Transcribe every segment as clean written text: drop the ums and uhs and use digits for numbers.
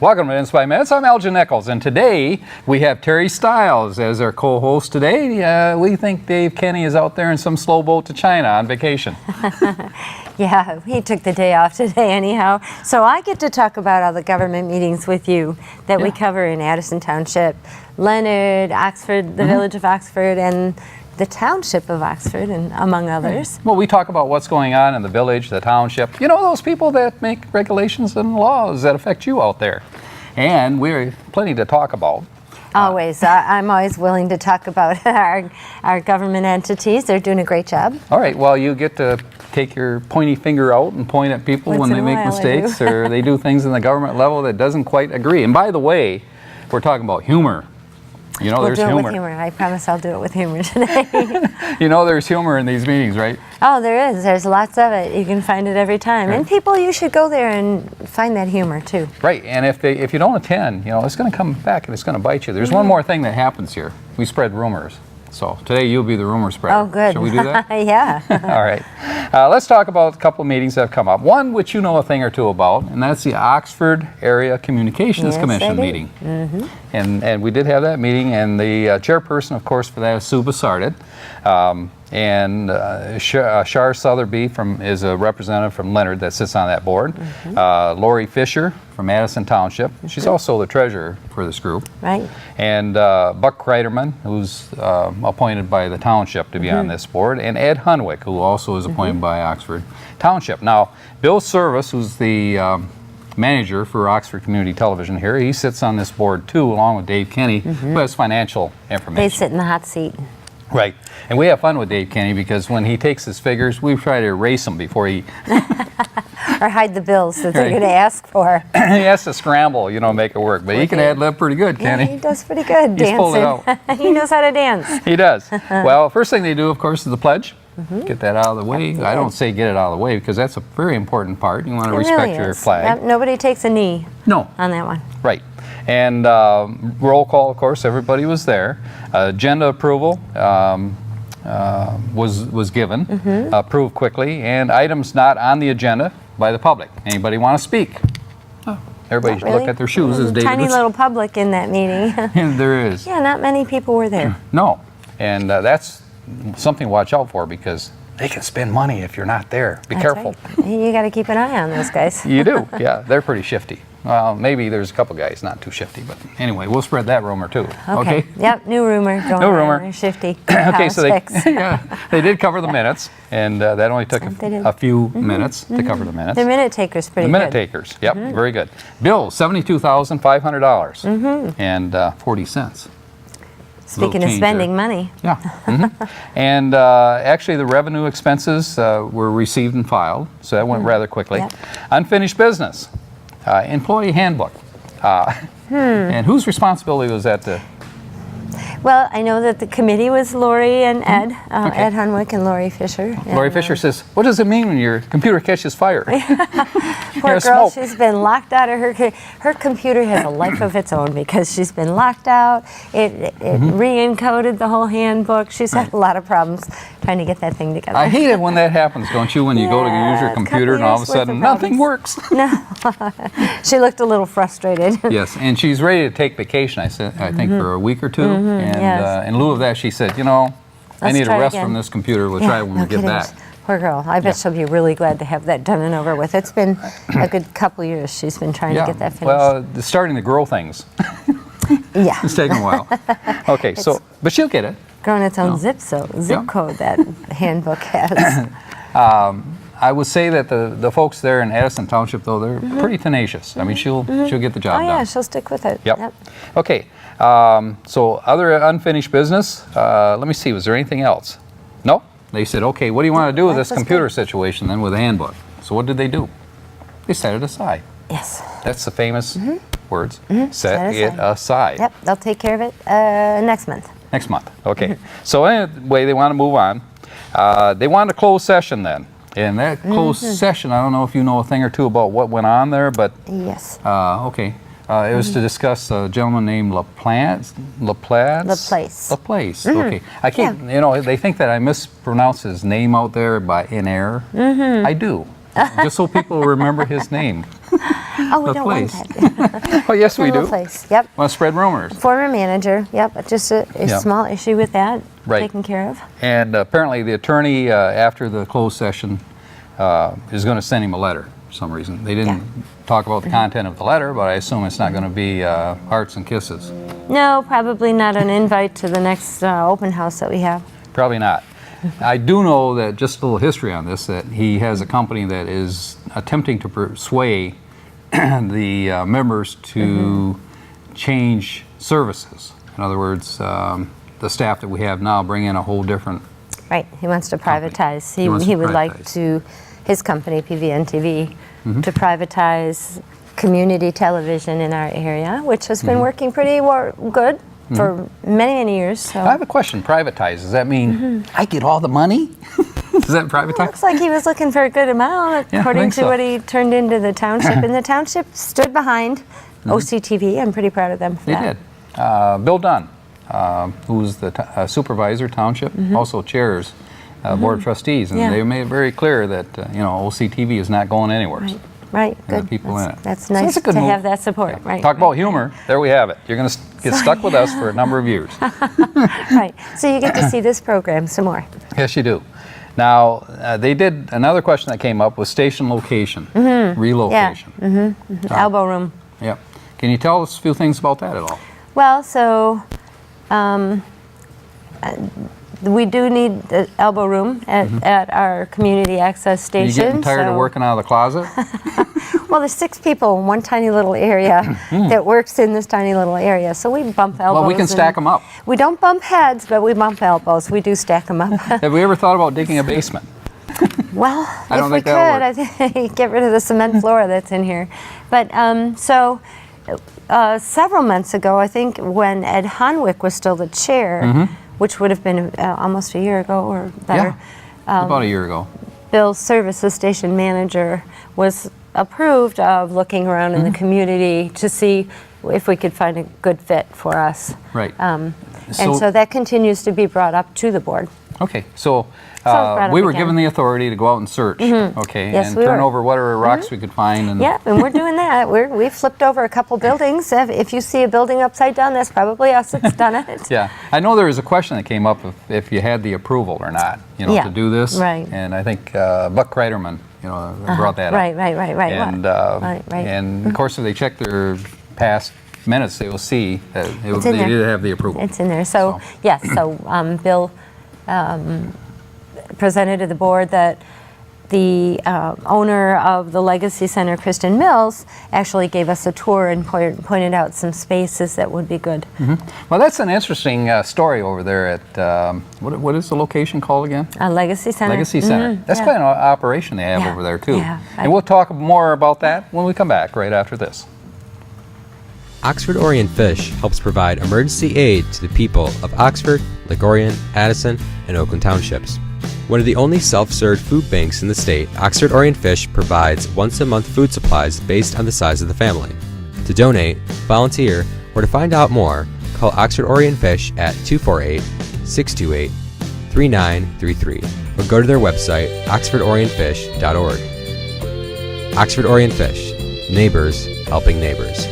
Welcome to Minutes by Minutes. I'm Elgin Eccles, and today we have Terry Stiles as our co-host today. We think Dave Kenny is out there in some slow boat to China on vacation. Yeah, he took the day off today anyhow. So I get to talk about all the government meetings with you that we cover in Addison Township, Leonard, Oxford, the village of Oxford, and the township of Oxford, and among others. Well, we talk about what's going on in the village, the township. You know, those people that make regulations and laws that affect you out there. And we have plenty to talk about. Always. I'm always willing to talk about our government entities. They're doing a great job. All right. Well, you get to take your pointy finger out and point at people when they make mistakes or they do things in the government level that doesn't quite agree. And by the way, we're talking about humor. You know, there's humor. We'll do it with humor. I promise I'll do it with humor today. You know, there's humor in these meetings, right? Oh, there is. There's lots of it. You can find it every time. And people, you should go there and find that humor too. Right. And if you don't attend, you know, it's going to come back and it's going to bite you. There's one more thing that happens here. We spread rumors. So today you'll be the rumor spreader. Oh, good. Shall we do that? Yeah. All right. Let's talk about a couple of meetings that have come up. One which you know a thing or two about, and that's the Oxford Area Communications Commission meeting. And we did have that meeting, and the chairperson, of course, for that is Sue Bassarded. And Shar Southerby is a representative from Leonard that sits on that board. Lori Fisher from Addison Township. She's also the treasurer for this group. Right. And Buck Kreiderman, who's appointed by the township to be on this board, and Ed Hunwick, who also is appointed by Oxford Township. Now, Bill Service, who's the manager for Oxford Community Television here, he sits on this board too, along with Dave Kenny, who has financial information. They sit in the hot seat. Right. And we have fun with Dave Kenny because when he takes his figures, we try to erase them before he... or hide the bills that they're going to ask for. He has to scramble, you know, make it work. But he can ad-lib pretty good, can he? Yeah, he does pretty good He's pulled it out. He knows how to dance. He does. Well, first thing they do, of course, is the pledge. Get that out of the way. I don't say get it out of the way because that's a very important part. You want to respect your flag. Yep, nobody takes a knee on that one. Right. And roll call, of course, everybody was there. Agenda approval was given, approved quickly, and items not on the agenda by the public. Anybody want to speak? Everybody should look at their shoes, as David Tiny little public in that meeting. And there is. Yeah, not many people were there. No, and that's something to watch out for because they can spend money if you're not there. Be careful. Right. You got to keep an eye on those guys. You do, yeah. They're pretty shifty. Well, maybe there's a couple guys not too shifty, but anyway, we'll spread that rumor too. Okay. Yep. New rumor. Going New rumor. They're shifty. Okay, so they did cover the minutes, and that only took a few minutes to cover the minutes. The minute takers, pretty good. The minute takers. Yep. Very good. Bill, $72,500 and 40 cents. Speaking of spending money. Yeah. And actually, the revenue expenses were received and filed, so that went rather quickly. Unfinished business. Employee handbook. And whose responsibility was that to? Well, I know that the committee was Lori and Ed, Ed Hunwick and Lori Fisher. Lori Fisher says, what does it mean when your computer catches fire? Poor girl, she's been locked out of her computer has a life of its own because she's been locked out. It re-encoded the whole handbook. She's had a lot of problems trying to get that thing together. I hate it when that happens, don't you? When you go to use your computer and all of a sudden nothing works. No. She looked a little frustrated. Yes, and she's ready to take vacation, I think, for a week or two. And in lieu of that, she said, you know, I need a rest from this computer. We'll try it when we get back. Poor girl. I bet she'll be really glad to have that done and over with. It's been a good couple years she's been trying to get that finished. Well, starting to grow things. Yeah. It's taking a while. Okay, but she'll get it. Growing its own zip code that handbook has. I would say that the folks there in Addison Township, though, they're pretty tenacious. I mean, she'll get the job done. Oh, yeah, she'll stick with it. Yep. Okay, so other unfinished business, let me see, was there anything else? No? They said, okay, what do you want to do with this computer situation then with the handbook? So what did they do? They set it aside. Yes. That's the famous words. Set it aside. Yep, they'll take care of it next month. Next month, okay. So anyway, they want to move on. They want a closed session then. And that closed session, I don't know if you know a thing or two about what went on there, but... Yes. Okay. It was to discuss a gentleman named Laplace. Okay. I can't, you know, they think that I mispronounce his name out there in error. I do. Just so people remember his name. Oh, we The don't want place. that. Oh, yes, we Little do. place. Yep. Want to spread rumors. Former manager. Yep. Just a Yep. small issue with that. Right. Taken care of. And apparently the attorney, after the closed session, is going to send him a letter for some reason. They didn't talk about the content of the letter, but I assume it's not going to be hearts and kisses. No, probably not an invite to the next open house that we have. Probably not. I do know that, just a little history on this, that he has a company that is attempting to persuade the members to change services. In other words, the staff that we have now bring in a whole different. Right. He wants to privatize. He wants He to would like privatize. to, his company, PVN TV, to privatize community television in our area, which has been working pretty good for many, many years. So. I have a question. Privatize, does that mean I get all the money? Does that privatize? Looks like he was looking for a good amount, Yeah, I according think to so. what he turned into the township. And the township stood behind OCTV. I'm pretty proud of them for They that. did. Bill Dunn, who's the supervisor township, also chairs board of trustees, and Yeah. they made it very clear that OCTV is not going anywhere. Right. Right. And the Good. people in it. That's So nice that's a good to move. have that support. Right. Talk about humor. There we have it. You're going to get stuck with us for a number of years. Right. So you get to see this program some more. Yes, you do. Now, they did another question that came up was station location, relocation. Elbow room. Yep. Can you tell us a few things about that at all? Well, so we do need the elbow room at our community access Are station. you getting tired of so- working out of the closet? Well, there's 6 people in one tiny little area that works in this tiny little area. So we bump elbows. Well, we can stack and- them up. We don't bump heads, but we bump elbows. We do stack them up. Have we ever thought about digging a basement? Well, I don't if we think that'll could, I think get rid of the cement floor that's in here. But several months ago, I think when Ed Honwick was still the chair, which would have been almost a year ago or better, About a year ago. Bill Service, the station manager, was approved of looking around in the community to see if we could find a good fit for us. Right. And so that continues to be brought up to the board. Okay, so brought we up were again. given the authority to go out and search, okay, Yes, and we turn were. over whatever rocks we could find. And Yeah, and we're doing that. We've flipped over a couple buildings. If you see a building upside down, that's probably us that's done it. Yeah, I know there was a question that came up if you had the approval or not, Yeah, to do this. right. And I think Buck Kreiderman, brought that Right. up. Right. And of course, if they check their past minutes, they will see that It's in they there. did have the approval. It's in there. So, yes, Bill presented to the board that the owner of the Legacy Center, Kristen Mills, actually gave us a tour and pointed out some spaces that would be good. Well, that's an interesting story over there at, what is the location called again? Legacy Center. Legacy Center. That's yeah. quite an operation they have Yeah, over there, too. yeah. And we'll talk more about that when we come back right after this. Oxford Orient Fish helps provide emergency aid to the people of Oxford, Ligorian, Addison, and Oakland Townships. One of the only self-served food banks in the state, Oxford Orient Fish provides once-a-month food supplies based on the size of the family. To donate, volunteer, or to find out more, call Oxford Orient Fish at 248-628-3933 or go to their website, oxfordorientfish.org. Oxford Orient Fish. Neighbors helping neighbors.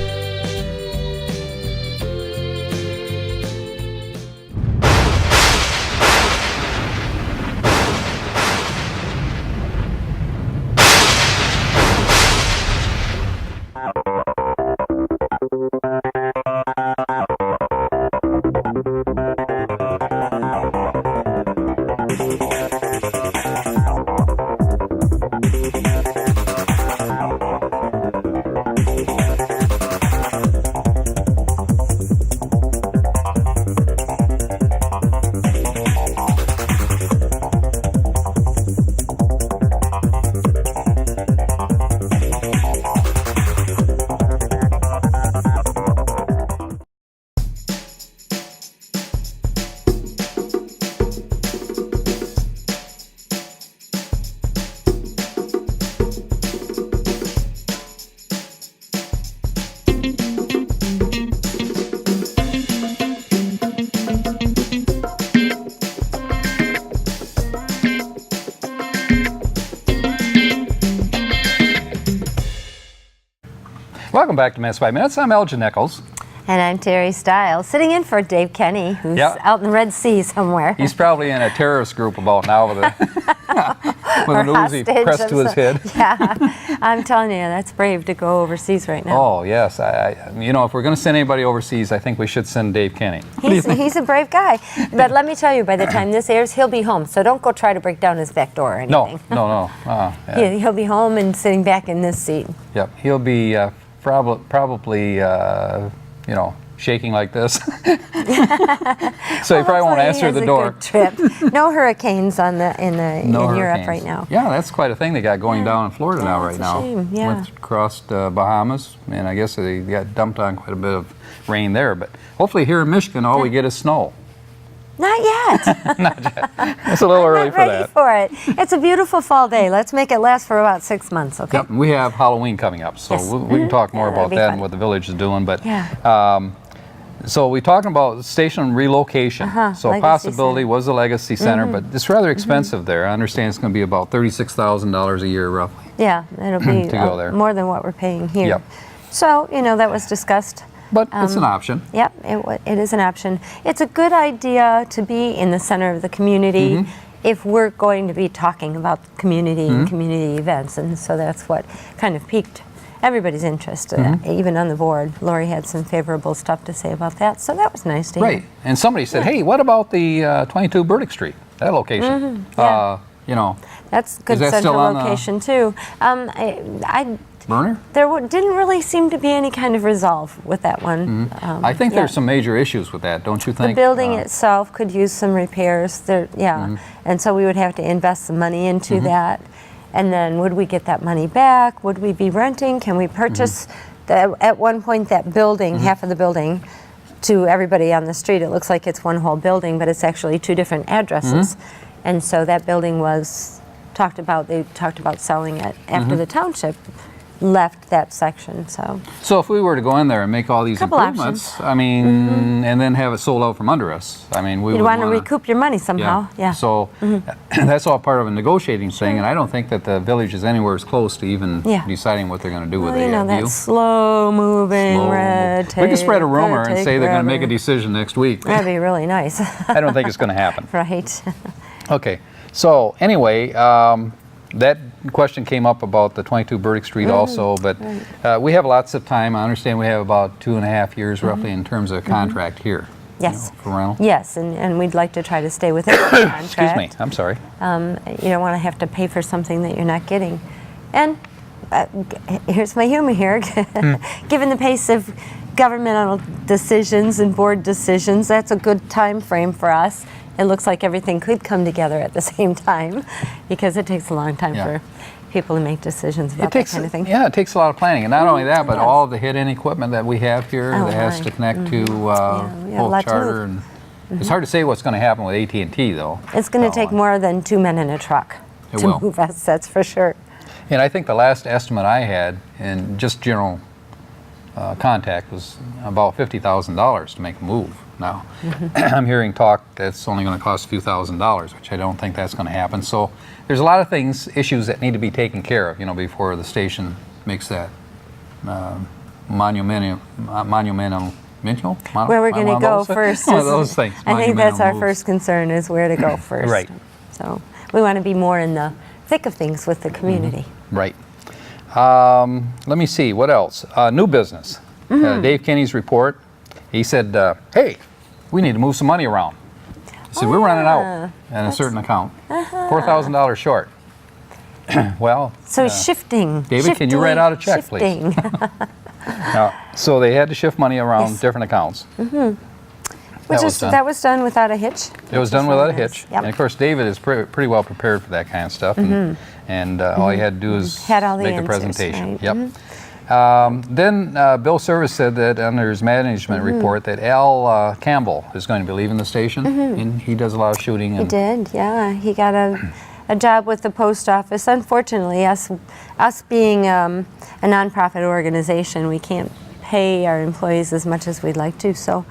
Welcome back to Minutes by Minutes. I'm Elgin Nichols. And I'm Terry Stiles, sitting in for Dave Kenny, who's Yep. out in the Red Sea somewhere. He's probably in a terrorist group about now with, with an Uzi Hostage pressed to his head. Yeah, I'm telling you, that's brave to go overseas right now. Oh, yes. You know, if we're going to send anybody overseas, I think we should send Dave Kenny. He's a brave guy. But let me tell you, by the time this airs, he'll be home. So don't go try to break down his back door or anything. No. Yeah. He'll be home and sitting back in this seat. Yep. He'll be probably you know, shaking like this. So he probably won't answer the door. Good trip. No hurricanes in Europe right now. Yeah, that's quite a thing they got going down in Florida now right it's a now. shame, yeah. Went across Bahamas, and I guess they got dumped on quite a bit of rain there. But hopefully here in Michigan, all we get is snow. Not yet. It's a little early Not for ready that. for it. It's a beautiful fall day. Let's make it last for about 6 months, okay? Yep, and we have Halloween coming up, so Yes. we can talk more Yeah, that'll about be that fun. and what the village is doing. But Yeah. so we're talking about station relocation. So Legacy possibility Center. was the Legacy Center, but it's rather expensive there. I understand it's going to be about $36,000 a year roughly. Yeah, it'll be To go there. more than what we're paying here. Yep. So, that was discussed. But it's an option. Yep, it is an option. It's a good idea to be in the center of the community if we're going to be talking about community and community events. And so that's what kind of piqued everybody's interest, even on the board. Lori had some favorable stuff to say about that, so that was nice to hear. Right. And somebody said, hey, what about the 22 Burdick Street, that location? Yeah. You know, That's a good Is that central still on the location, too. I burner? didn't really seem to be any kind of resolve with that one. I think there's some major issues with that, don't you think? The building itself could use some repairs. And so we would have to invest some money into that. And then would we get that money back? Would we be renting? Can we purchase at one point that building, half of the building, to everybody on the street? It looks like it's one whole building, but it's actually two different addresses. And so that building was talked about. They talked about selling it after the township left that section. So if we were to go in there and make all these Couple improvements, I mean, and then have it sold out from under us, I mean, we you'd would want to wanna- recoup your money somehow. Yeah. So that's all part of a negotiating thing, and I don't think that the village is anywhere as close to even Yeah. deciding what they're going to do with Well, it. you know, Do you? that slow-moving Slow- red tape. We can spread a rumor could and take say they're going to make a forever. decision next week. That'd be really nice. I don't think it's going to happen. Right. Okay. So anyway, that question came up about the 22 Burdick Street also, but we have lots of time. I understand we have about 2.5 years roughly in terms of contract here. Yes. For rental. Yes, and we'd like to try to stay within the contract. Excuse me. I'm sorry. You don't want to have to pay for something that you're not getting. And here's my humor here. Given the pace of governmental decisions and board decisions, that's a good time frame for us. It looks like everything could come together at the same time because it takes a long time Yeah. for people to make decisions about that kind of thing. Yeah, it takes a lot of planning, and not only that, but Yes. all of the hit-in equipment that we have here Oh, that has my. to connect to we have a both lot to charter move. and. It's hard to say what's going to happen with AT&T though. It's going to So, take more than 2 men in a truck It to will. move us, that's for sure. And I think the last estimate I had in just general contact was about $50,000 to make a move. Now, I'm hearing talk that's only going to cost a few $1,000s, which I don't think that's going to happen. So there's a lot of issues that need to be taken care of, before the station makes that monumental. Where we're going to go first. One of those things. I think that's our monumental first concern is where to go first. Right. So we want to be more in the thick of things with the community. moves. Right. Let me see, what else? New business. Dave Kenny's report. He said, hey, we need to move some money around. He said, we're running out in a certain account. $4,000 short. Well, So shifting. David, can you write out a check, please? please? so they had to shift money around Yes. different accounts. That was done without a hitch. It was which done is without a really nice. hitch. Yep. And of course, David is pretty well prepared for that kind of stuff. And all he had to do is Had all the make the answers, presentation. right? Yep. Then Bill Service said that under his management report that Al Campbell is going to be leaving the station. And he does a lot of shooting. He And did, yeah. He got a job with the post office. Unfortunately, us being a nonprofit organization, we can't pay our employees as much as we'd like to. So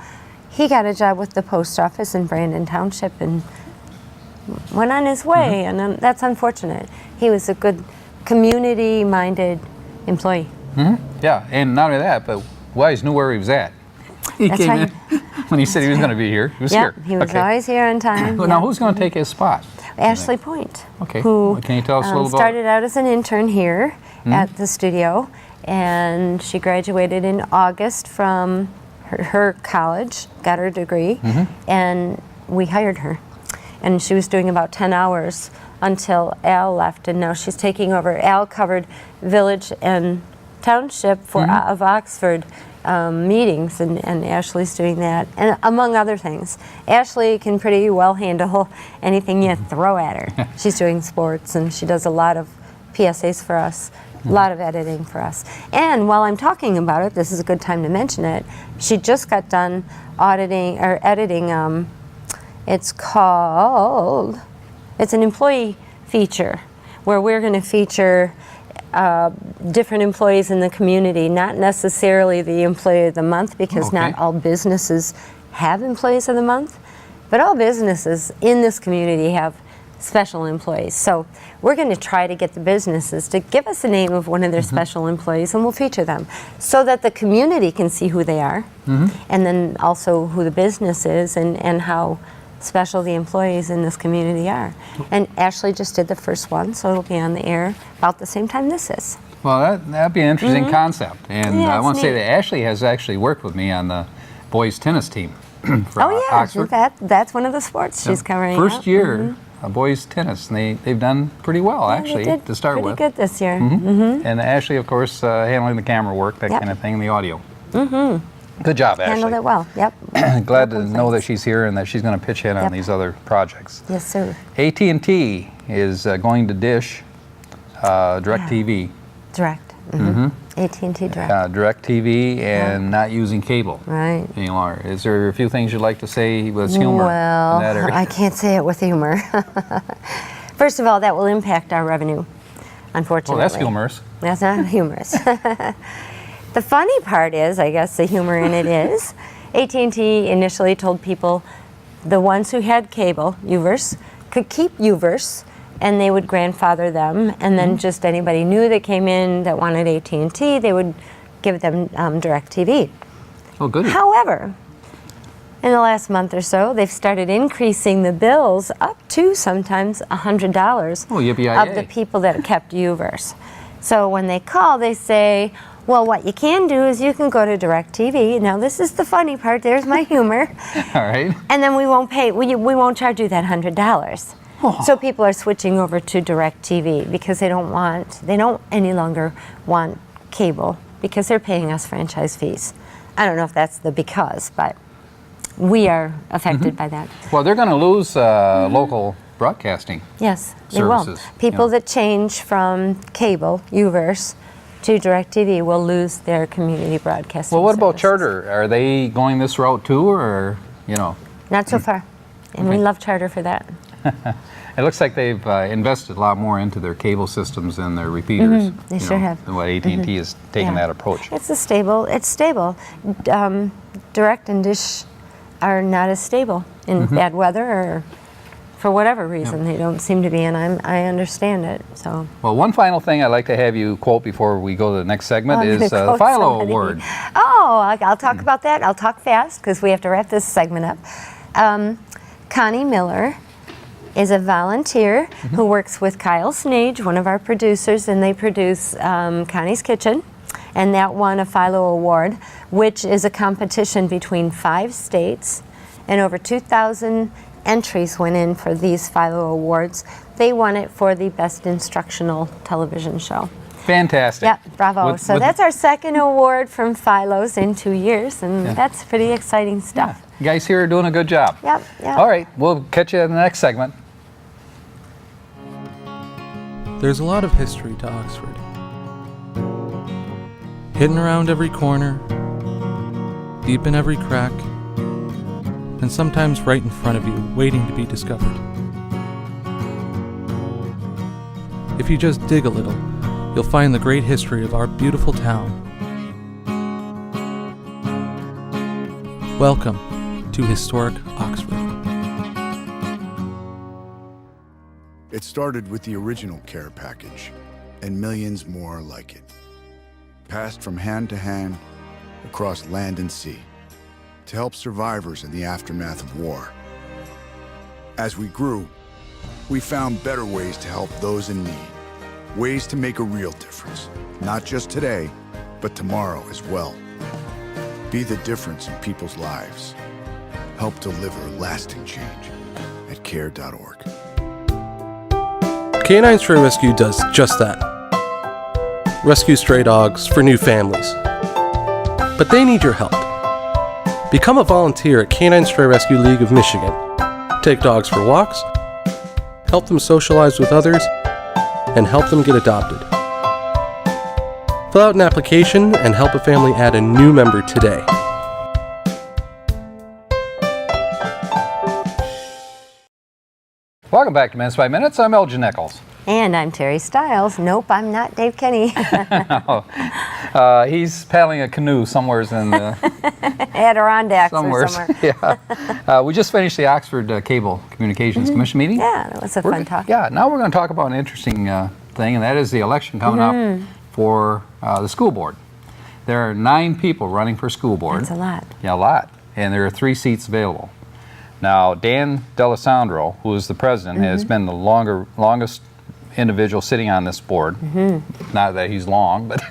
he got a job with the post office in Brandon Township and went on his way. And that's unfortunate. He was a good community-minded employee. Yeah, and not only that, but Wise knew where he was at. He That's came right. in when he said he was going to be here. He was here. He was always here on time. Now, who's going to take his spot? Ashley Point. Okay. Who Can you tell us a little about? started out as an intern here at the studio, and she graduated in August from her college, got her degree, and we hired her. And she was doing about 10 hours until Al left, and now she's taking over. Al covered village and township for of Oxford meetings, and Ashley's doing that, and among other things. Ashley can pretty well handle anything you throw at her. She's doing sports, and she does a lot of PSAs for us, a lot of editing for us. And while I'm talking about it, this is a good time to mention it. She just got done editing. It's an employee feature where we're going to feature different employees in the community, not necessarily the employee of the month, because not all businesses have employees of the month, but all businesses in this community have special employees. So we're going to try to get the businesses to give us the name of one of their special employees, and we'll feature them so that the community can see who they are, and then also who the business is, and how special the employees in this community are. And Ashley just did the first one, so it'll be on the air about the same time this is. Well, that'd be an interesting concept. And Yeah, I want to say neat. that Ashley has actually worked with me on the boys tennis team for Oh yeah, Oxford. that's one of the sports she's covering. First up. year, boys tennis, and they've done pretty well, Yeah, actually, they did to start pretty with. good this year. And Ashley, of course, handling the camera work, that kind of thing, the audio. Good job, Ashley. Handled it well. Yep. Glad No to know that complaints. she's here and that she's going to pitch in on Yep. these other projects. Yes, sir. AT&T is going to dish DirecTV. Direct. AT&T Direct. DirecTV and not using cable Right. any longer. Is there a few things you'd like to say with humor Well, in that area? I can't say it with humor. First of all, that will impact our revenue, unfortunately. Well, that's humorous. That's not humorous. The funny part is, I guess the humor in it is, AT&T initially told people the ones who had cable, UVerse, could keep UVerse, and they would grandfather them, and then just anybody new that came in that wanted AT&T, they would give them DirecTV. Oh, good. However, in the last month or so, they've started increasing the bills up to sometimes $100 Oh, yippee-yi-yay. of the people that kept UVerse. So when they call, they say, well, what you can do is you can go to DirecTV. Now, this is the funny part. There's my humor. All right. And then we won't charge you that $100. So people are switching over to DirecTV because they don't any longer want cable because they're paying us franchise fees. I don't know if that's the because, but we are affected by that. Well, they're going to lose local broadcasting. Yes, they will. Services, People yeah. that change from cable, UVerse, to DirecTV will lose their community broadcasting Well, what about services. Charter? Are they going this route too, or, Not so far. And we Okay. love Charter for that. It looks like they've invested a lot more into their cable systems and their repeaters. They sure have. Than what AT&T is taking Yeah. that approach. It's stable. Direct and Dish are not as stable in bad weather or for whatever reason. They don't seem to be, and I understand it. So Well, one final thing I'd like to have you quote before we go to the next segment I'm is gonna the quote Philo somebody. Award. Oh, I'll talk about that. I'll talk fast because we have to wrap this segment up. Connie Miller is a volunteer who works with Kyle Snage, one of our producers, and they produce Connie's Kitchen. And that won a Philo Award, which is a competition between 5 states, and over 2,000 entries went in for these Philo Awards. They won it for the best instructional television show. Fantastic. Yeah, bravo. So that's our second award from Philo's in 2 years, and that's pretty exciting stuff. You guys here are doing a good job. Yep, yep. All right, we'll catch you in the next segment. There's a lot of history to Oxford. Hidden around every corner, deep in every crack, and sometimes right in front of you, waiting to be discovered. If you just dig a little, you'll find the great history of our beautiful town. Welcome to Historic Oxford. It started with the original care package and millions more like it. passed from hand to hand across land and sea to help survivors in the aftermath of war. As we grew, we found better ways to help those in need, ways to make a real difference, not just today, but tomorrow as well. Be the difference in people's lives. Help deliver lasting change at care.org. Canine Stray Rescue does just that. Rescue stray dogs for new families. But they need your help. Become a volunteer at Canine Stray Rescue League of Michigan. Take dogs for walks, help them socialize with others, and help them get adopted. Fill out an application and help a family add a new member today. Welcome back to Minutes by Minutes. I'm Elgin Nichols. And I'm Terry Stiles. Nope, I'm not Dave Kenny. He's paddling a canoe somewhere in the Adirondacks somewhere. or somewhere. Yeah. We just finished the Oxford Cable Communications Commission meeting. Yeah, that was a fun talk. Yeah, now we're going to talk about an interesting thing, and that is the election coming up for the school board. There are 9 people running for school board. That's a lot. Yeah, a lot. And there are 3 seats available. Now, Dan D'Alessandro, who is the president, has been the longest individual sitting on this board. Not that he's long, but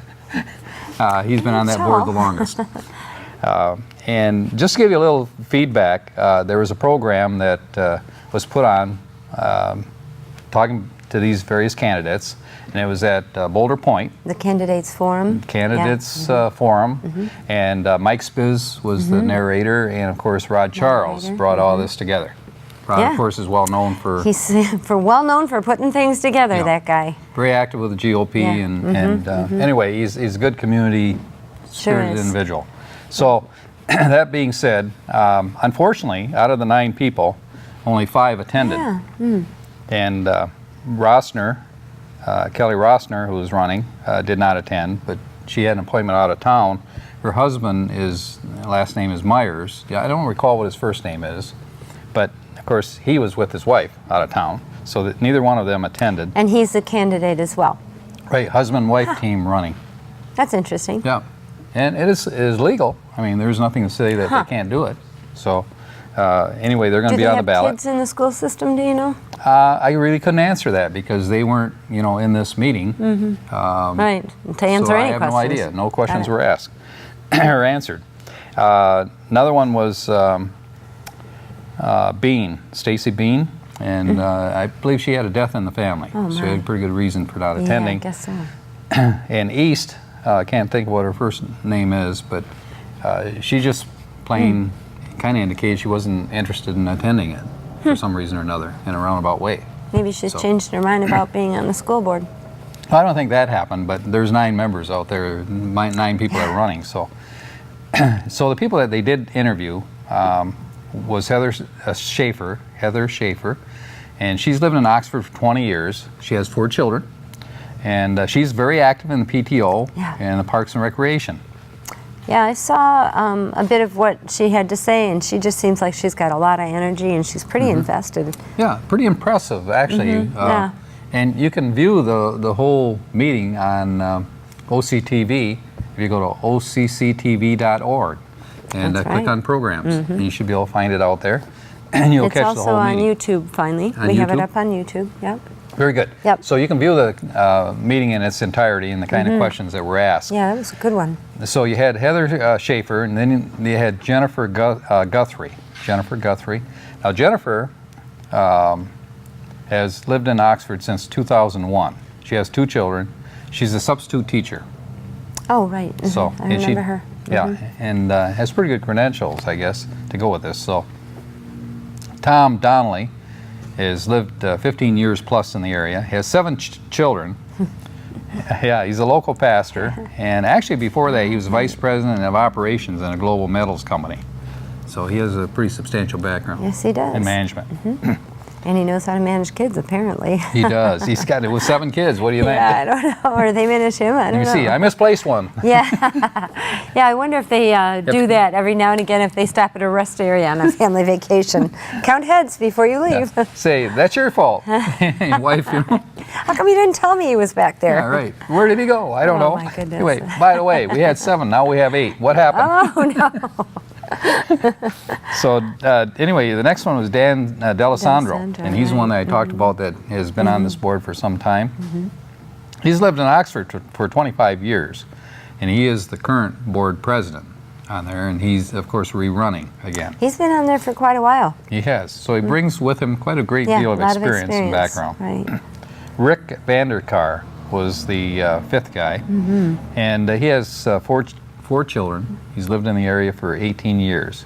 he's been on that board the longest. And just to give you a little feedback, there was a program that was put on talking to these various candidates, and it was at Boulder Point. The Candidates Forum. Candidates Forum, and Mike Spiz was the narrator, and of course Rod Charles brought all this together. Rod, of course, is well known for... He's well known for putting things together, that guy. Very active with the GOP, and anyway, he's a good community spirited individual. So, that being said, unfortunately, out of the 9 people, only 5 attended. And Rossner, Kelly Rossner, who was running, did not attend, but she had an appointment out of town. Her husband last name is Myers. Yeah, I don't recall what his first name is, but of course he was with his wife out of town, so that neither one of them attended. And he's a candidate as well. Right, husband-wife team running. That's interesting. Yeah, and it is legal. I mean, there's nothing to say that they can't do it. So anyway, they're going to be on the ballot. Do they have kids in the school system, do you know? I really couldn't answer that because they weren't, in this meeting. Right, to answer so any questions. I have no idea. No questions were asked or answered. Another one was Bean, Stacy Bean, and I believe she had a death in the family. So she had a pretty good reason for not attending. Yeah, I guess so. And East, I can't think of what her first name is, but she just plain kind of indicated she wasn't interested in attending it for some reason or another in a roundabout way. Maybe she's changed her mind about being on the school board. I don't think that happened, but there's 9 members out there, 9 people that are running. So the people that they did interview was Heather Schaefer, and she's lived in Oxford for 20 years. She has 4 children, and she's very active in the PTO and the Parks and Recreation. Yeah, I saw a bit of what she had to say, and she just seems like she's got a lot of energy, and she's pretty invested. Yeah, pretty impressive, actually. And you can view the whole meeting on OCTV if you go to OCCTV.org and click on programs. And you should be able to find it out there, and you'll catch the whole meeting. It's also on YouTube, finally. We have it up on YouTube, Very good. Yep. So you can view the meeting in its entirety and the kind of questions that were asked. Yeah, that was a good one. So you had Heather Schaefer, and then you had Jennifer Guthrie. Now Jennifer has lived in Oxford since 2001. She has 2 children. She's a substitute teacher. Oh, right. So, I remember her. Yeah, and has pretty good credentials, I guess, to go with this. So Tom Donnelly has lived 15 years plus in the area. He has 7 children. Yeah, he's a local pastor, and actually before that he was vice president of operations in a global metals company. So he has a pretty substantial background. Yes, he does. In management. And he knows how to manage kids, apparently. He does. He's got it with 7 kids. What do you think? Yeah, I don't know. Or they manage him. I don't know. Let me see. I misplaced one. Yeah. Yeah, I wonder if they do that every now and again if they stop at a rest area on a family vacation. Count heads before you leave. Yeah. Say, that's your fault. Your wife, you know. How come you didn't tell me he was back there? Yeah, right. Where did he go? I don't know. Oh, my goodness. Anyway, by the way, we had 7. Now we have 8. What happened? Oh, no. So anyway, the next one was Dan D'Alessandro, D'Alessandro, and he's one that I talked about that has been on this board for some time. He's lived in Oxford for 25 years, and he is the current board president on there, and he's, of course, rerunning again. He's been on there for quite a while. He has. So he brings with him quite a great Yeah, deal of a lot experience and background. Right. Rick Vanderkar was the 5th guy, and he has 4 children. He's lived in the area for 18 years,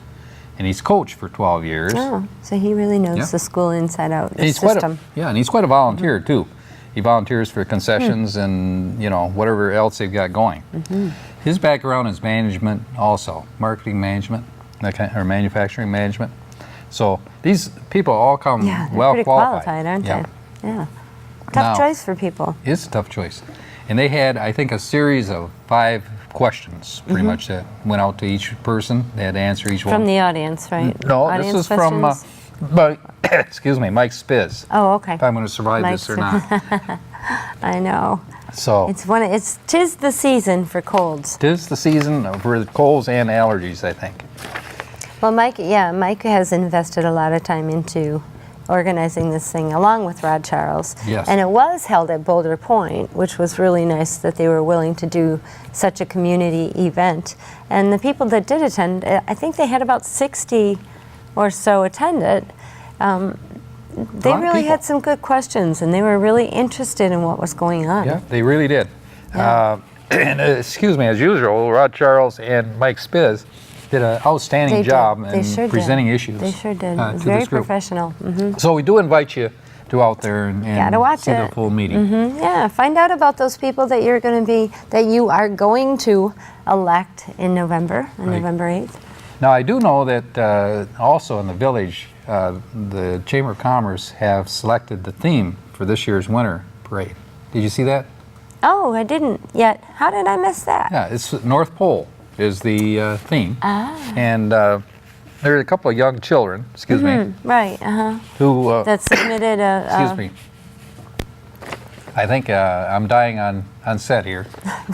and he's coached for 12 years. Oh, so he really knows Yeah. the school inside out, the And he's system. and he's quite a volunteer too. He volunteers for concessions and whatever else they've got going. His background is management, also marketing management, or manufacturing management. So these people all come Yeah, they're well pretty qualified, aren't Yeah. they? Yeah. Tough Now- choice for people. It's a tough choice. And they had, I think, a series of 5 questions, pretty much, that went out to each person. They had to answer each one. From the audience, right? No, Audience this is from, questions? excuse me, Mike Spiz. Oh, okay. If I'm going to survive Mike's- this or not. I know. So, Tis the season for colds. tis the season for colds and allergies, I think. Well, Mike has invested a lot of time into organizing this thing along with Rod Charles. Yes. And it was held at Boulder Point, which was really nice that they were willing to do such a community event. And the people that did attend, I think they had about 60 or so attend it. They lot of really people. had some good questions, and they were really interested in what was going on. Yeah, they really did. Yeah. And excuse me, as usual, Rod Charles and Mike Spiz did an outstanding job They in sure presenting did. issues. They sure did. to It was this very group. professional. So we do invite you to out there and Gotta watch see the it. full meeting. Yeah, find out about those people that you are going to elect in November, on Right. November 8th. Now I do know that also in the village, the Chamber of Commerce have selected the theme for this year's winter parade. Did you see that? Oh, I didn't yet. How did I miss that? Yeah, it's North Pole is the theme. Ah. And there are a couple of young children, excuse me, Right, who, that submitted a... excuse me, I think I'm dying on set here.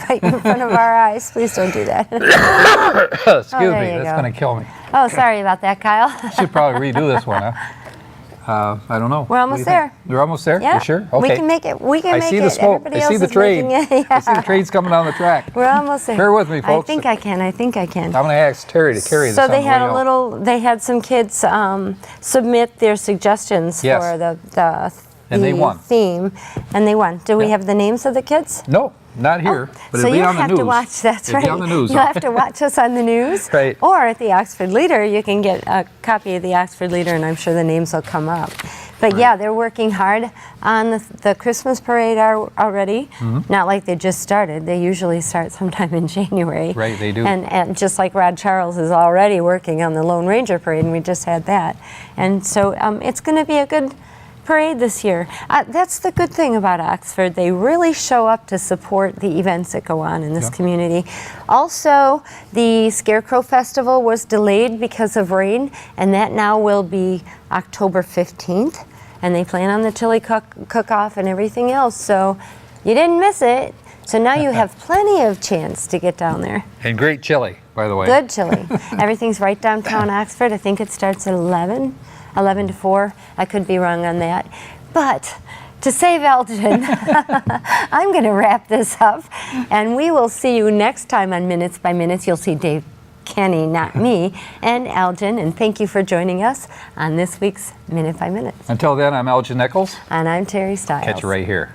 Right in front of our eyes. Please don't do that. Excuse there me, you that's go. going to kill me. Oh, sorry about that, Kyle. Should probably redo this one, huh? I don't know. We're What almost do you think? there. You're almost there? Yeah. You sure? Okay. We can make it. We can I make see it. the smoke. Everybody I see else the is train. making it. I see the trains coming down the track. We're almost there. Bear with me, folks. I think I can. I think I can. I'm going to ask Terry to carry this So on they the had way a out. little. They had some kids submit their suggestions Yes. for the And they won. theme, and they won. Do we Yeah. have the names of the kids? No, not here, but so it'll be you'll on the have news. to watch. That's It'll right. be on the news. You'll have to watch us on the news, Right. Or at the Oxford Leader, you can get a copy of the Oxford Leader, and I'm sure the names will come up. But yeah, they're working hard on the Christmas parade already. Mm-hmm. Not like they just started. They usually start sometime in January. Right, they do. And just like Rod Charles is already working on the Lone Ranger parade, and we just had that. And so it's going to be a good parade this year. That's the good thing about Oxford. They really show up to support the events that go on in this Yeah. community. Also, the Scarecrow Festival was delayed because of rain, and that now will be October 15th. And they plan on the chili cook-off and everything else. So you didn't miss it. So now you have plenty of chance to get down there. And great chili, by the way. Good chili. Everything's right downtown Oxford. I think it starts at 11 to 4. I could be wrong on that. But to save Elgin, I'm going to wrap this up. And we will see you next time on Minutes by Minutes. You'll see Dave Kenny, not me, and Elgin. And thank you for joining us on this week's Minute by Minute. Until then, I'm Elgin Nichols. And I'm Terry Stiles. Catch you right here.